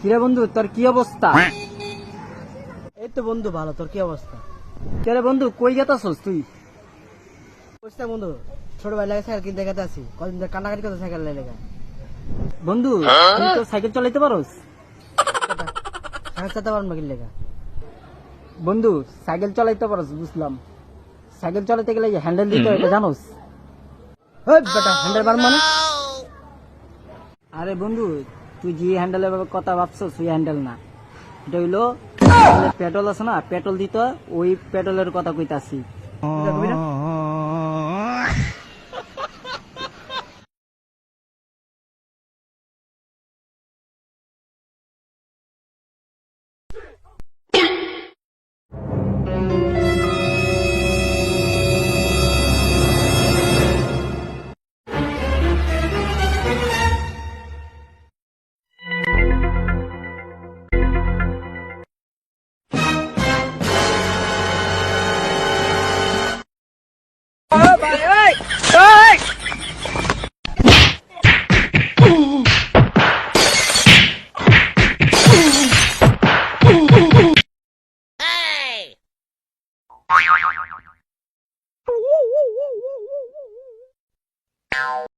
কিরে বন্ধু, তোর কি অবস্থা? এই তো বন্ধু ভালো, তোর কি অবস্থা? কিরে বন্ধু, কই গেতাছস তুই? বুঝতে বন্ধু, ছোট ভাই লাগে সাইকেল কিনতে গেতে আছি, কদিন ধরে কান্নাকাটি করতে সাইকেল লেগে। বন্ধু, তুই তো সাইকেল চালাইতে পারোস? সাইকেল চালাতে পারবো না লেগা। বন্ধু, সাইকেল চালাইতে পারোস বুঝলাম, সাইকেল চালাতে গেলে হ্যান্ডেল দিতে হয়, এটা জানোস? ওই বেটা হ্যান্ডেল বার মানে? আরে বন্ধু, তুই যে হ্যান্ডেলের কথা ভাবছস ওই হ্যান্ডেল না, এটা হইলো পেট্রোল আছে না, পেট্রোল দিতে হয়, ওই পেট্রোলের কথা কইতাছি। বুঝতে পারবি না?